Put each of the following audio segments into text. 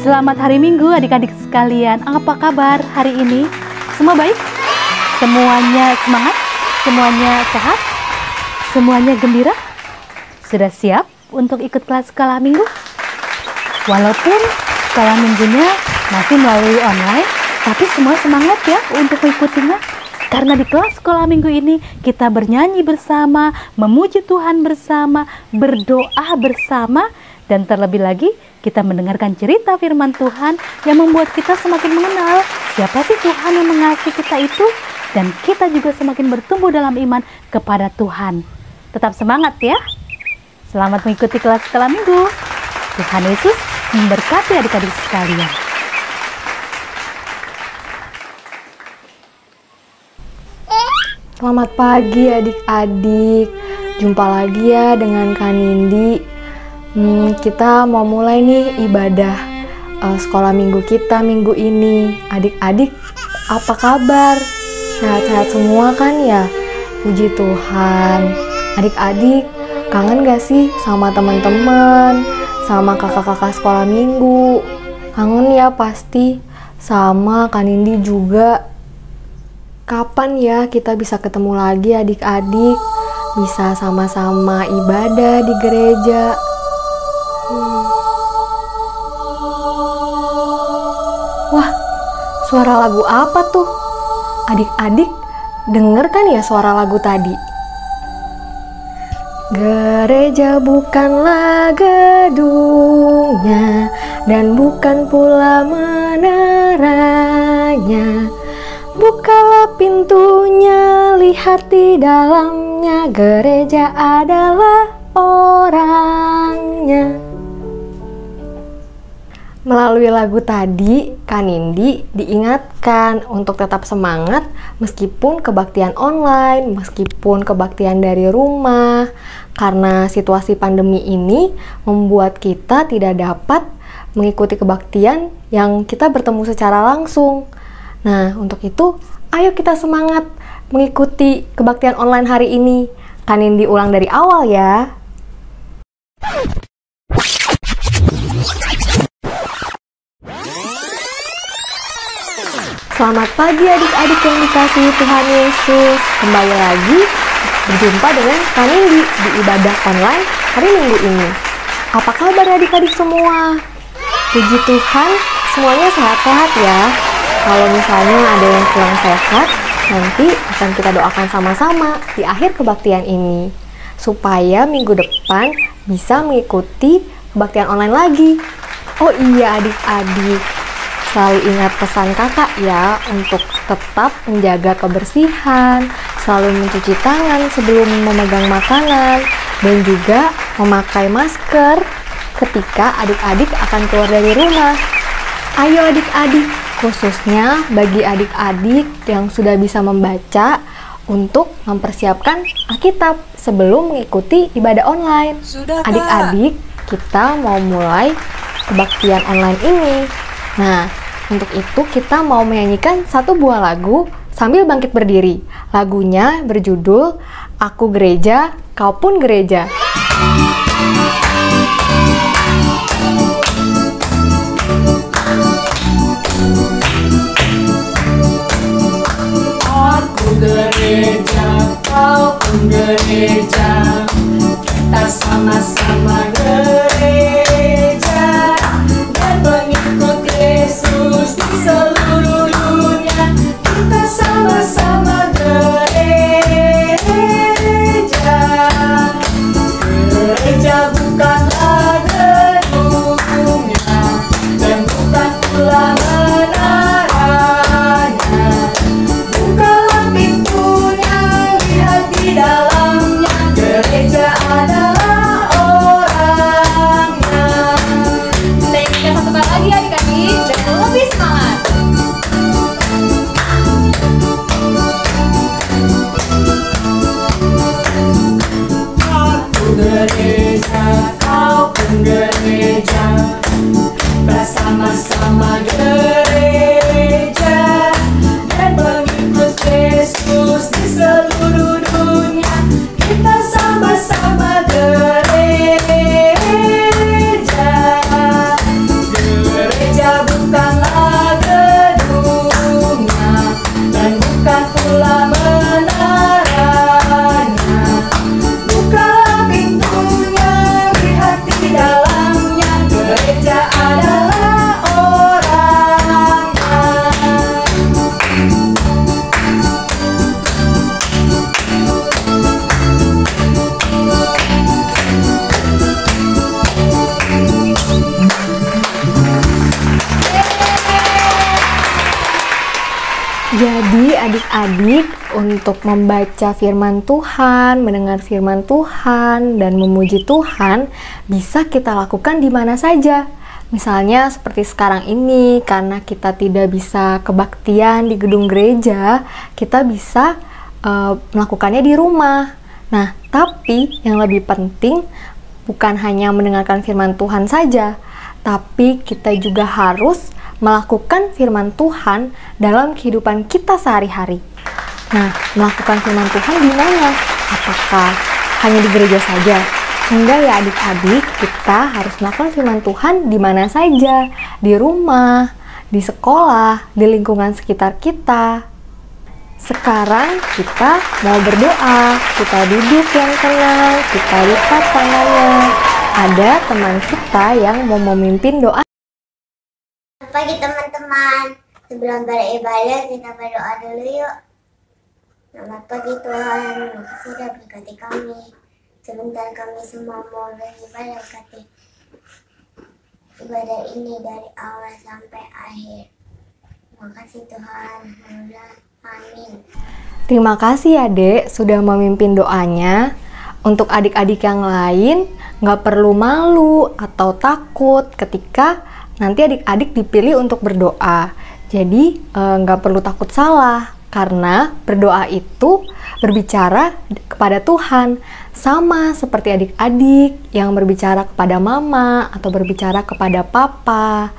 Selamat hari Minggu adik-adik sekalian. Apa kabar hari ini? Semua baik? Semuanya semangat? Semuanya sehat? Semuanya gembira? Sudah siap untuk ikut kelas skala minggu? Walaupun skala minggunya masih melalui online, tapi semua semangat ya untuk mengikutinya. Karena di kelas sekolah minggu ini kita bernyanyi bersama, memuji Tuhan bersama, berdoa bersama, dan terlebih lagi kita mendengarkan cerita firman Tuhan yang membuat kita semakin mengenal siapa sih Tuhan yang mengasihi kita itu, dan kita juga semakin bertumbuh dalam iman kepada Tuhan. Tetap semangat ya. Selamat mengikuti kelas sekolah minggu. Tuhan Yesus memberkati adik-adik sekalian. Selamat pagi adik-adik. Jumpa lagi ya dengan Kak Nindi. Kita mau mulai nih ibadah sekolah minggu kita minggu ini. Adik-adik apa kabar? Sehat-sehat semua kan ya? Puji Tuhan. Adik-adik kangen gak sih sama teman-teman, sama kakak-kakak sekolah minggu? Kangen ya pasti. Sama Kak Nindi juga. Kapan ya kita bisa ketemu lagi adik-adik? Bisa sama-sama ibadah di gereja. Wah, suara lagu apa tuh? Adik-adik denger kan ya suara lagu tadi? Gereja bukanlah gedungnya, dan bukan pula menaranya. Bukalah pintunya, lihat di dalamnya, gereja adalah orangnya. Melalui lagu tadi, Kak Nindi diingatkan untuk tetap semangat meskipun kebaktian online, meskipun kebaktian dari rumah. Karena situasi pandemi ini membuat kita tidak dapat mengikuti kebaktian yang kita bertemu secara langsung. Nah, untuk itu, ayo kita semangat mengikuti kebaktian online hari ini. Kak Nindi ulang dari awal ya. Selamat pagi adik-adik yang dikasihi Tuhan Yesus. Kembali lagi berjumpa dengan Kak Nindi di ibadah online hari Minggu ini. Apa kabar adik-adik semua? Puji Tuhan, semuanya sehat-sehat ya. Kalau misalnya ada yang kurang sehat, nanti akan kita doakan sama-sama di akhir kebaktian ini, supaya minggu depan bisa mengikuti kebaktian online lagi. Oh iya adik-adik, selalu ingat pesan kakak ya, untuk tetap menjaga kebersihan, selalu mencuci tangan sebelum memegang makanan, dan juga memakai masker ketika adik-adik akan keluar dari rumah. Ayo adik-adik, khususnya bagi adik-adik yang sudah bisa membaca, untuk mempersiapkan Alkitab sebelum mengikuti ibadah online. Adik-adik, kita mau mulai kebaktian online ini. Nah, untuk itu kita mau menyanyikan satu buah lagu sambil bangkit berdiri. Lagunya berjudul Aku Gereja, Kau Pun Gereja. Gereja, kau pun gereja, kita sama-sama gereja, dan pengikut Yesus di seluruh dunia, kita sama-sama gereja. Gereja bukanlah gedungnya, dan bukan pula menaranya. Bukalah pintunya, lihat di dalamnya, gereja adalah orangnya. Kita nyanyikan satu kali lagi adik-adik, dan lebih semangat. Aku gereja, kau pun gereja, bersama-sama gereja, dan pengikut Yesus di seluruh dunia, kita sama-sama gereja. Gereja Jadi adik-adik untuk membaca firman Tuhan, mendengar firman Tuhan, dan memuji Tuhan bisa kita lakukan di mana saja. Misalnya seperti sekarang ini, karena kita tidak bisa kebaktian di gedung gereja, kita bisa melakukannya di rumah. Nah, tapi yang lebih penting bukan hanya mendengarkan firman Tuhan saja, tapi kita juga harus melakukan firman Tuhan dalam kehidupan kita sehari-hari. Nah, melakukan firman Tuhan di mana? Apakah hanya di gereja saja? Enggak ya adik-adik, kita harus melakukan firman Tuhan di mana saja, di rumah, di sekolah, di lingkungan sekitar kita. Sekarang kita mau berdoa, kita duduk yang tenang, kita lipat tangannya. Ada teman kita yang mau memimpin doa. Selamat pagi teman-teman. Sebelum beribadah kita berdoa dulu yuk. Selamat pagi Tuhan, makasih sudah berkati kami. Sebentar kami semua mau beribadah, berkati ibadah ini dari awal sampai akhir. Makasih Tuhan. Amin. Terima kasih ya Dek sudah memimpin doanya. Untuk adik-adik yang lain, nggak perlu malu atau takut ketika nanti adik-adik dipilih untuk berdoa. Jadi nggak perlu takut salah, karena berdoa itu berbicara kepada Tuhan. Sama seperti adik-adik yang berbicara kepada mama atau berbicara kepada papa.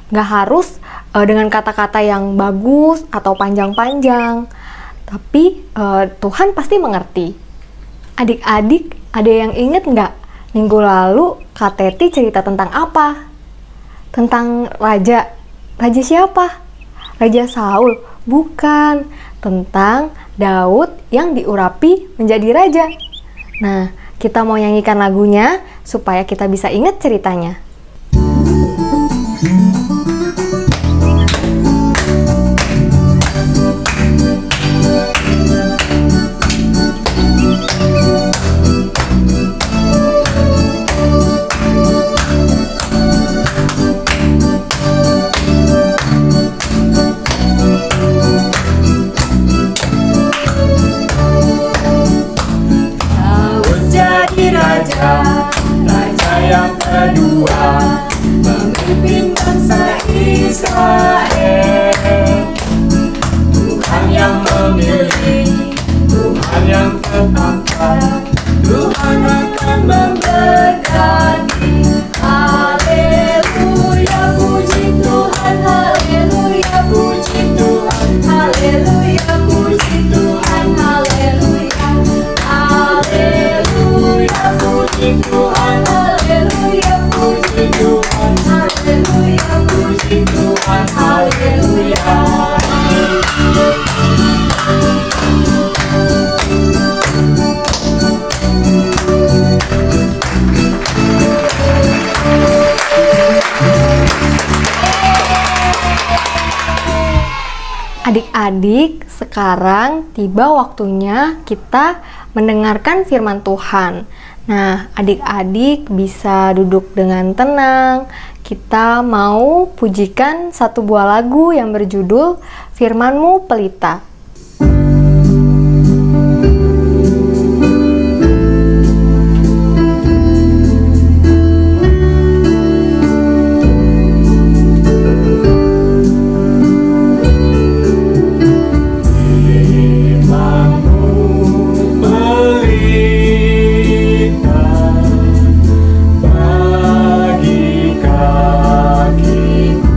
Nggak harus dengan kata-kata yang bagus atau panjang-panjang, tapi Tuhan pasti mengerti. Adik-adik, ada yang inget nggak minggu lalu Kak Teti cerita tentang apa? Tentang raja. Raja siapa? Raja Saul? Bukan. Tentang Daud yang diurapi menjadi raja. Nah, kita mau nyanyikan lagunya supaya kita bisa ingat ceritanya. Raja yang kedua memimpin bangsa Israel. Tuhan yang memilih, Tuhan yang tetapkan, Tuhan akan memberkati. Haleluya, puji Tuhan, haleluya, puji Tuhan, haleluya, puji Tuhan, haleluya, haleluya, puji Tuhan, haleluya, puji Tuhan, haleluya, puji Tuhan, haleluya. Adik-adik, sekarang tiba waktunya kita mendengarkan firman Tuhan. Nah, adik-adik bisa duduk dengan tenang. Kita mau pujikan satu buah lagu yang berjudul Firman-Mu Pelita. Bagi kakiku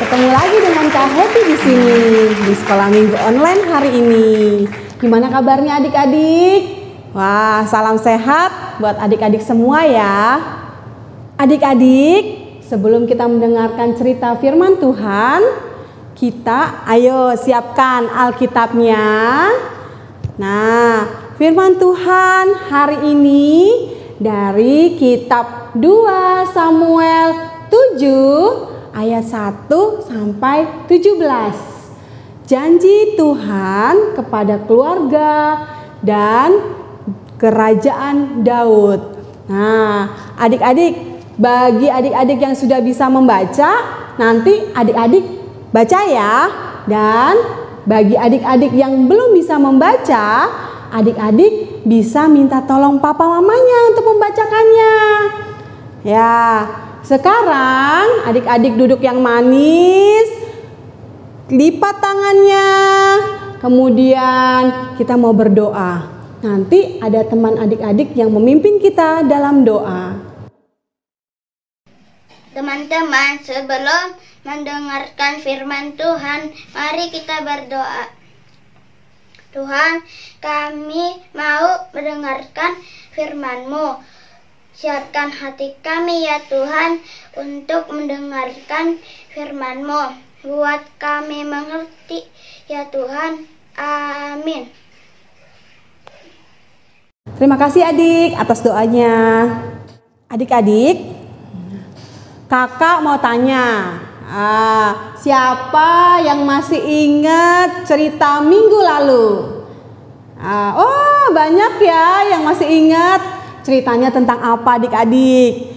Ketemu lagi dengan Kak Happy di sini di sekolah minggu online hari ini. Gimana kabarnya adik-adik? Wah, salam sehat buat adik-adik semua ya. Adik-adik, sebelum kita mendengarkan cerita firman Tuhan, kita ayo siapkan Alkitabnya. Nah, firman Tuhan hari ini dari kitab 2 Samuel 7 ayat 1 sampai 17. Janji Tuhan kepada keluarga dan kerajaan Daud. Nah, adik-adik, bagi adik-adik yang sudah bisa membaca, nanti adik-adik baca ya. Dan bagi adik-adik yang belum bisa membaca, adik-adik bisa minta tolong papa mamanya untuk membacakannya. Ya, sekarang adik-adik duduk yang manis, lipat tangannya, kemudian kita mau berdoa. Nanti ada teman adik-adik yang memimpin kita dalam doa. Teman-teman, sebelum mendengarkan firman Tuhan, mari kita berdoa. Tuhan, kami mau mendengarkan firman-Mu. Siapkan hati kami ya Tuhan untuk mendengarkan firman-Mu. Buat kami mengerti ya Tuhan. Amin. Terima kasih adik atas doanya. Adik-adik, kakak mau tanya, siapa yang masih ingat cerita minggu lalu? Oh, banyak ya yang masih ingat. Ceritanya tentang apa adik-adik?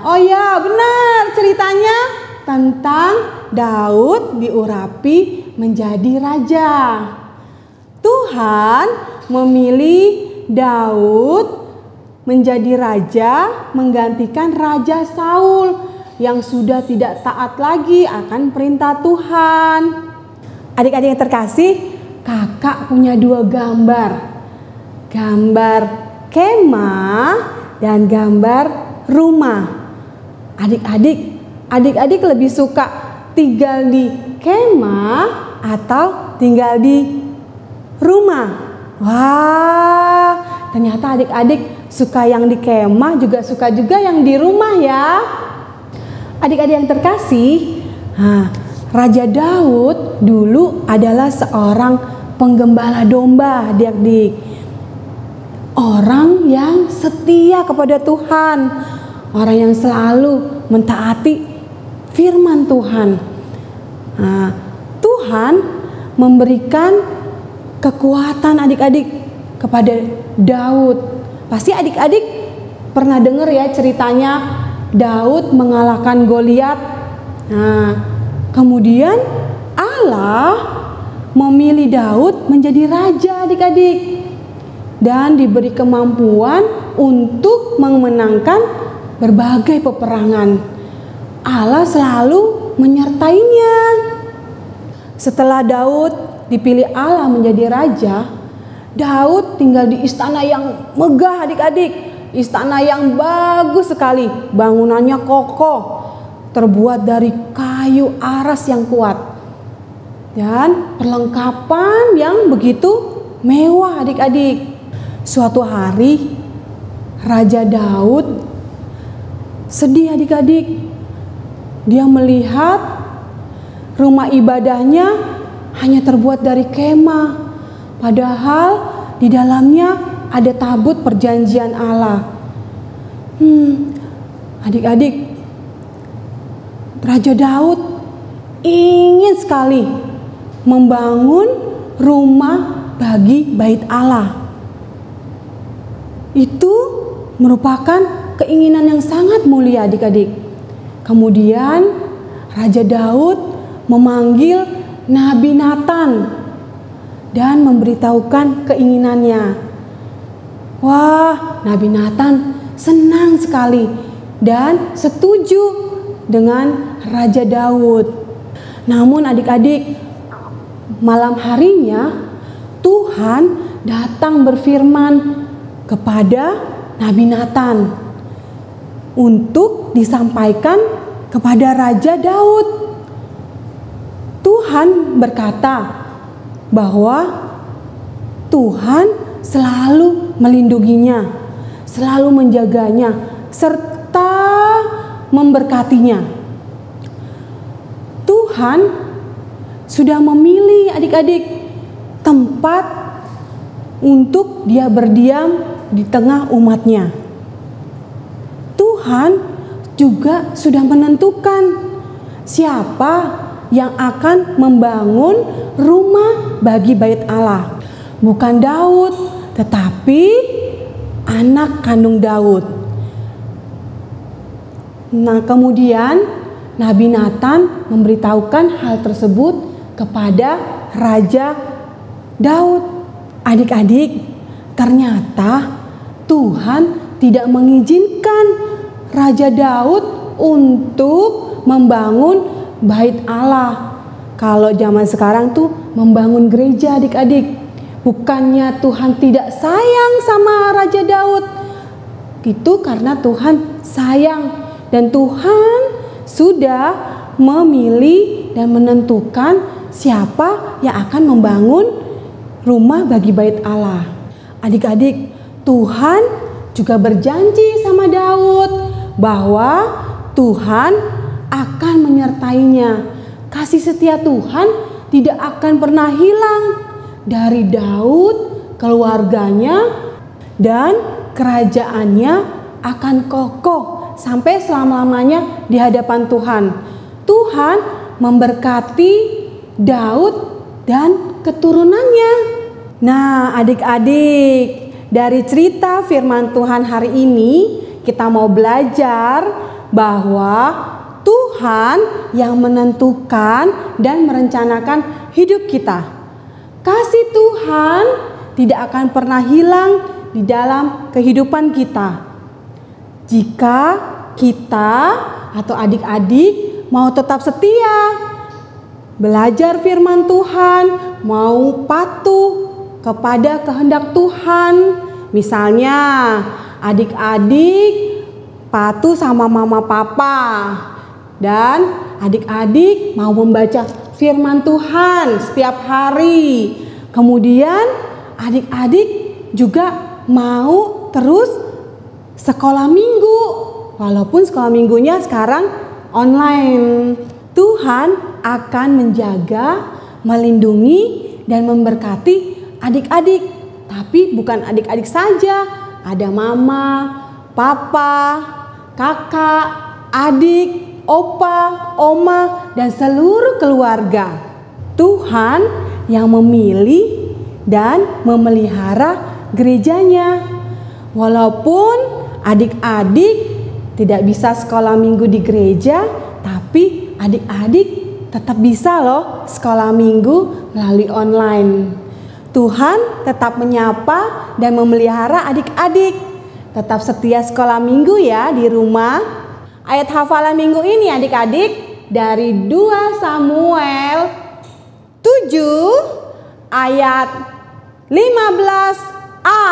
Oh ya, benar, ceritanya tentang Daud diurapi menjadi raja. Tuhan memilih Daud menjadi raja menggantikan Raja Saul yang sudah tidak taat lagi akan perintah Tuhan. Adik-adik yang terkasih, kakak punya dua gambar. Gambar kemah dan gambar rumah. Adik-adik lebih suka tinggal di kemah atau tinggal di rumah? Wah, ternyata adik-adik suka yang di kemah, juga suka juga yang di rumah ya. Adik-adik yang terkasih, Raja Daud dulu adalah seorang penggembala domba, adik-adik. Orang yang setia kepada Tuhan, orang yang selalu mentaati firman Tuhan. Tuhan memberikan kekuatan adik-adik kepada Daud. Pasti adik-adik pernah dengar ya ceritanya Daud mengalahkan Goliat. Kemudian Allah memilih Daud menjadi raja adik-adik dan diberi kemampuan untuk memenangkan berbagai peperangan. Allah selalu menyertainya. Setelah Daud dipilih Allah menjadi raja, Daud tinggal di istana yang megah adik-adik. Istana yang bagus sekali, bangunannya kokoh, terbuat dari kayu aras yang kuat. Dan perlengkapan yang begitu mewah adik-adik. Suatu hari Raja Daud sedih adik-adik. Dia melihat rumah ibadahnya hanya terbuat dari kemah. Padahal di dalamnya ada tabut perjanjian Allah. Adik-adik, Raja Daud ingin sekali membangun rumah bagi bait Allah. Itu merupakan keinginan yang sangat mulia adik-adik. Kemudian Raja Daud memanggil Nabi Nathan dan memberitahukan keinginannya. Wah, Nabi Nathan senang sekali dan setuju dengan Raja Daud. Namun adik-adik, malam harinya Tuhan datang berfirman kepada Nabi Nathan untuk disampaikan kepada Raja Daud. Tuhan berkata bahwa Tuhan selalu melindunginya, selalu menjaganya, serta memberkatinya. Tuhan sudah memilih adik-adik tempat untuk dia berdiam di tengah umatnya. Tuhan juga sudah menentukan siapa yang akan membangun rumah bagi bait Allah. Bukan Daud, tetapi anak kandung Daud. Nah, kemudian Nabi Nathan memberitahukan hal tersebut kepada Raja Daud. Adik-adik, ternyata Tuhan tidak mengizinkan Raja Daud untuk membangun bait Allah. Kalau zaman sekarang tuh membangun gereja, adik-adik. Bukannya Tuhan tidak sayang sama Raja Daud. Itu karena Tuhan sayang. Dan Tuhan sudah memilih dan menentukan siapa yang akan membangun rumah bagi bait Allah. Adik-adik, Tuhan juga berjanji sama Daud bahwa Tuhan akan menyertainya. Kasih setia Tuhan tidak akan pernah hilang dari Daud, keluarganya, dan kerajaannya akan kokoh sampai selama-lamanya di hadapan Tuhan. Tuhan memberkati Daud dan keturunannya. Nah, adik-adik, dari cerita firman Tuhan hari ini kita mau belajar bahwa Tuhan yang menentukan dan merencanakan hidup kita. Kasih Tuhan tidak akan pernah hilang di dalam kehidupan kita. Jika kita atau adik-adik mau tetap setia, belajar firman Tuhan, mau patuh kepada kehendak Tuhan. Misalnya adik-adik patuh sama mama papa, dan adik-adik mau membaca firman Tuhan setiap hari. Kemudian adik-adik juga mau terus sekolah minggu, walaupun sekolah minggunya sekarang online. Tuhan akan menjaga, melindungi, dan memberkati adik-adik. Tapi bukan adik-adik saja, ada mama, papa, kakak, adik, opa, oma, dan seluruh keluarga. Tuhan yang memilih dan memelihara gerejanya. Walaupun adik-adik tidak bisa sekolah minggu di gereja, tapi adik-adik tetap bisa loh sekolah minggu melalui online. Tuhan tetap menyapa dan memelihara adik-adik. Tetap setia sekolah minggu ya di rumah. Ayat hafalan minggu ini adik-adik dari 2 Samuel 7 ayat 15a.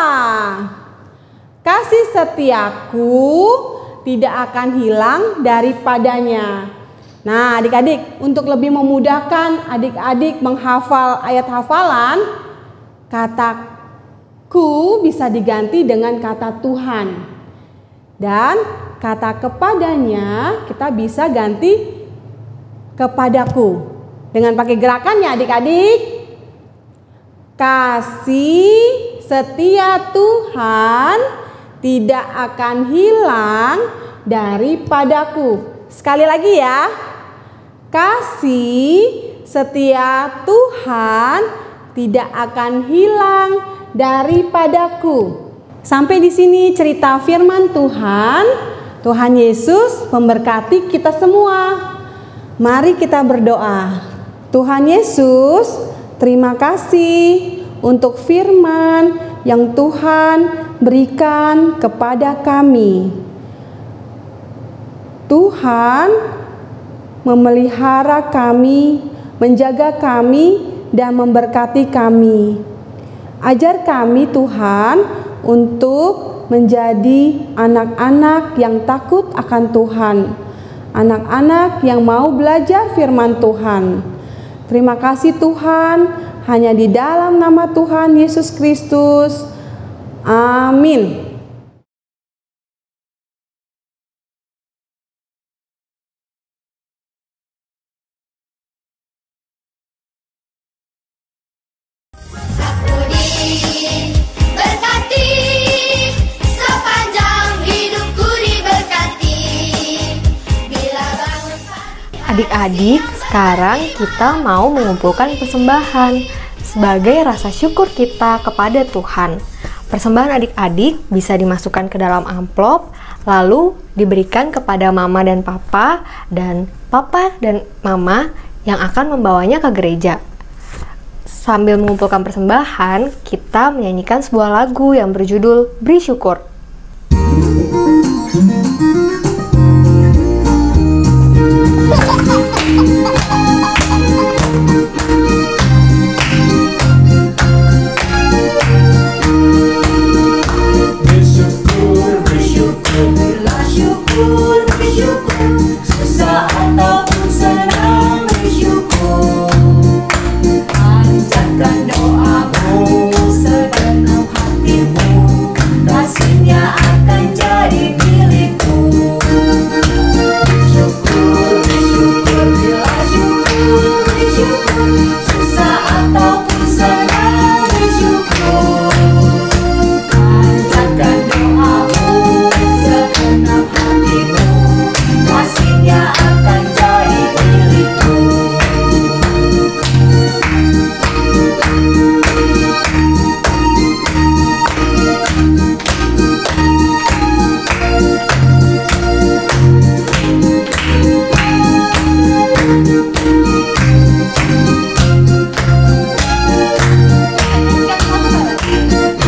Kasih setiaku tidak akan hilang daripadanya. Nah, adik-adik, untuk lebih memudahkan adik-adik menghafal ayat hafalan, kataku bisa diganti dengan kata Tuhan. Dan kata kepadanya kita bisa ganti kepadaku. Dengan pakai gerakannya adik-adik. Kasih setia Tuhan tidak akan hilang daripadaku. Sekali lagi ya. Kasih setia Tuhan tidak akan hilang daripadaku. Sampai di sini cerita firman Tuhan. Tuhan Yesus memberkati kita semua. Mari kita berdoa. Tuhan Yesus, terima kasih untuk firman yang Tuhan berikan kepada kami. Tuhan memelihara kami, menjaga kami, dan memberkati kami. Ajar kami Tuhan untuk menjadi anak-anak yang takut akan Tuhan, anak-anak yang mau belajar firman Tuhan. Terima kasih Tuhan, hanya di dalam nama Tuhan Yesus Kristus. Amin. Berkati sepanjang hidupku diberkati. Bila bangun pagi. Adik-adik, sekarang kita mau mengumpulkan persembahan sebagai rasa syukur kita kepada Tuhan. Persembahan adik-adik bisa dimasukkan ke dalam amplop, lalu diberikan kepada mama dan papa dan mama yang akan membawanya ke gereja. Sambil mengumpulkan persembahan, kita menyanyikan sebuah lagu yang berjudul Beri Syukur. Berilah syukur, bersyukur, susah ataupun senang bersyukur. Panjatkan doamu segenap hatimu, kasihnya akan jadi milikmu. Bersyukur, bersyukur, berilah syukur, bersyukur, susah ataupun senang bersyukur. Panjatkan doamu segenap hatimu, kasihnya akan jadi milikmu.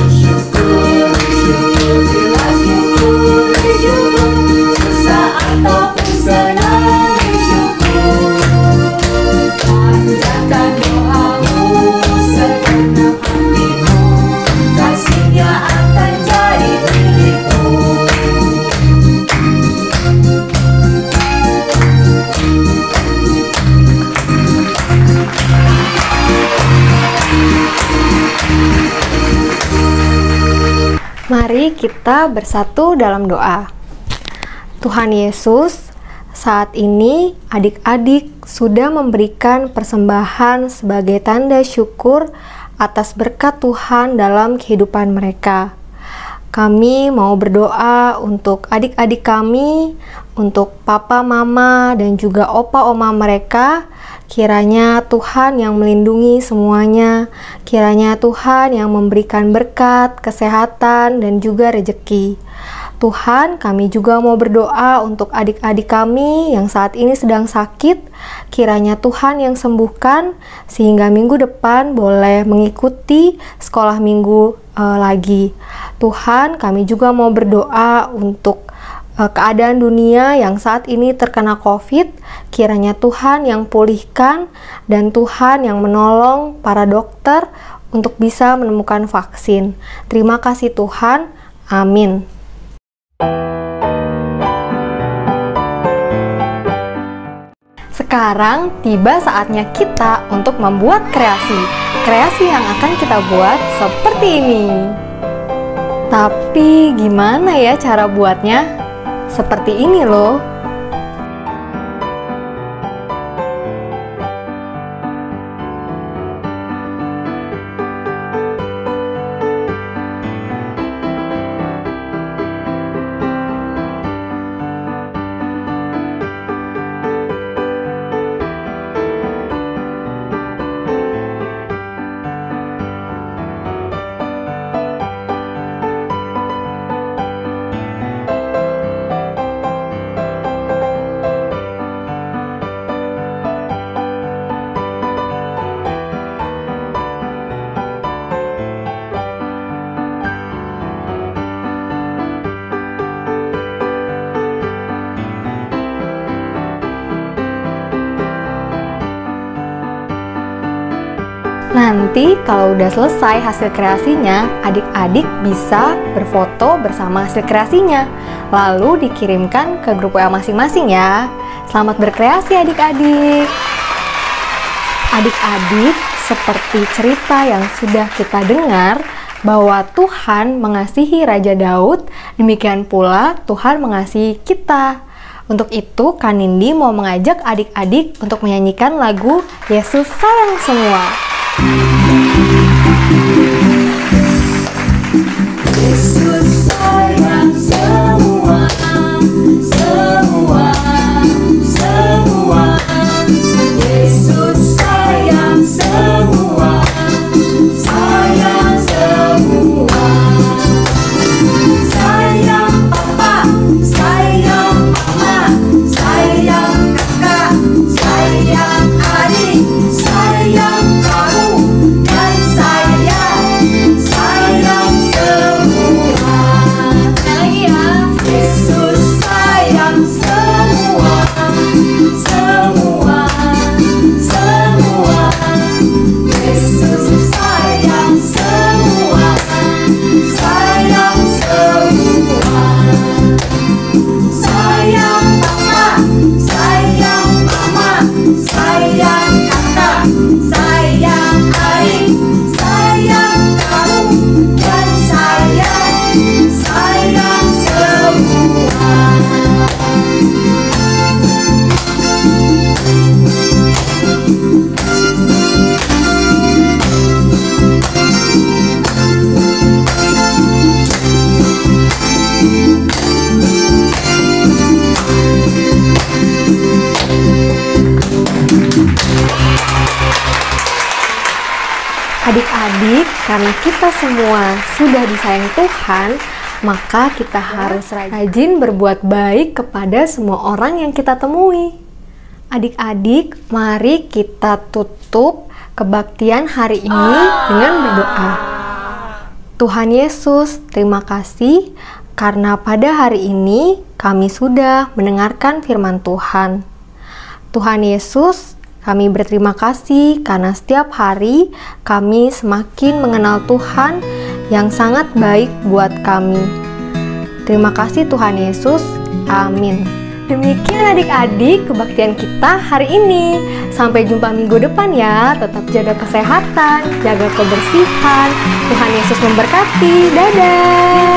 Bersyukur, bersyukur, berilah syukur, bersyukur, susah ataupun senang bersyukur. Panjatkan doamu segenap hatimu, kasihnya akan jadi milikmu. Mari kita bersatu dalam doa. Tuhan Yesus, saat ini adik-adik sudah memberikan persembahan sebagai tanda syukur atas berkat Tuhan dalam kehidupan mereka. Kami mau berdoa untuk adik-adik kami, untuk papa, mama, dan juga opa, oma mereka. Kiranya Tuhan yang melindungi semuanya, kiranya Tuhan yang memberikan berkat, kesehatan, dan juga rejeki. Tuhan, kami juga mau berdoa untuk adik-adik kami yang saat ini sedang sakit. Kiranya Tuhan yang sembuhkan, sehingga minggu depan boleh mengikuti sekolah minggu lagi. Tuhan, kami juga mau berdoa untuk keadaan dunia yang saat ini terkena COVID. Kiranya Tuhan yang pulihkan dan Tuhan yang menolong para dokter untuk bisa menemukan vaksin. Terima kasih Tuhan. Amin. Sekarang tiba saatnya kita untuk membuat kreasi. Kreasi yang akan kita buat seperti ini. Tapi gimana ya cara buatnya? Seperti ini loh. Nanti kalau udah selesai hasil kreasinya, adik-adik bisa berfoto bersama hasil kreasinya, lalu dikirimkan ke grup WA masing-masing ya. Selamat berkreasi adik-adik. Adik-adik, seperti cerita yang sudah kita dengar bahwa Tuhan mengasihi Raja Daud, demikian pula Tuhan mengasihi kita. Untuk itu, Kak Nindi mau mengajak adik-adik untuk menyanyikan lagu Yesus Sayang Semua. Yesus sayang semua, semua, semua. Yesus sayang semua, sayang semua. Sayang papa, sayang mama, sayang kakak, sayang adik, sayang kamu, dan saya sayang semua. Sayang Yesus sayang semua, semua, semua. Yesus sayang semua, sayang semua. Sayang papa, sayang mama, sayang kakak, sayang adik, sayang kamu, dan saya sayang semua. Adik-adik, karena kita semua sudah disayang Tuhan, maka kita harus rajin berbuat baik kepada semua orang yang kita temui. Adik-adik, mari kita tutup kebaktian hari ini dengan berdoa. Tuhan Yesus, terima kasih karena pada hari ini kami sudah mendengarkan firman Tuhan. Tuhan Yesus, kami berterima kasih karena setiap hari kami semakin mengenal Tuhan yang sangat baik buat kami. Terima kasih Tuhan Yesus. Amin. Demikian adik-adik kebaktian kita hari ini. Sampai jumpa minggu depan ya. Tetap jaga kesehatan, jaga kebersihan. Tuhan Yesus memberkati. Dadah.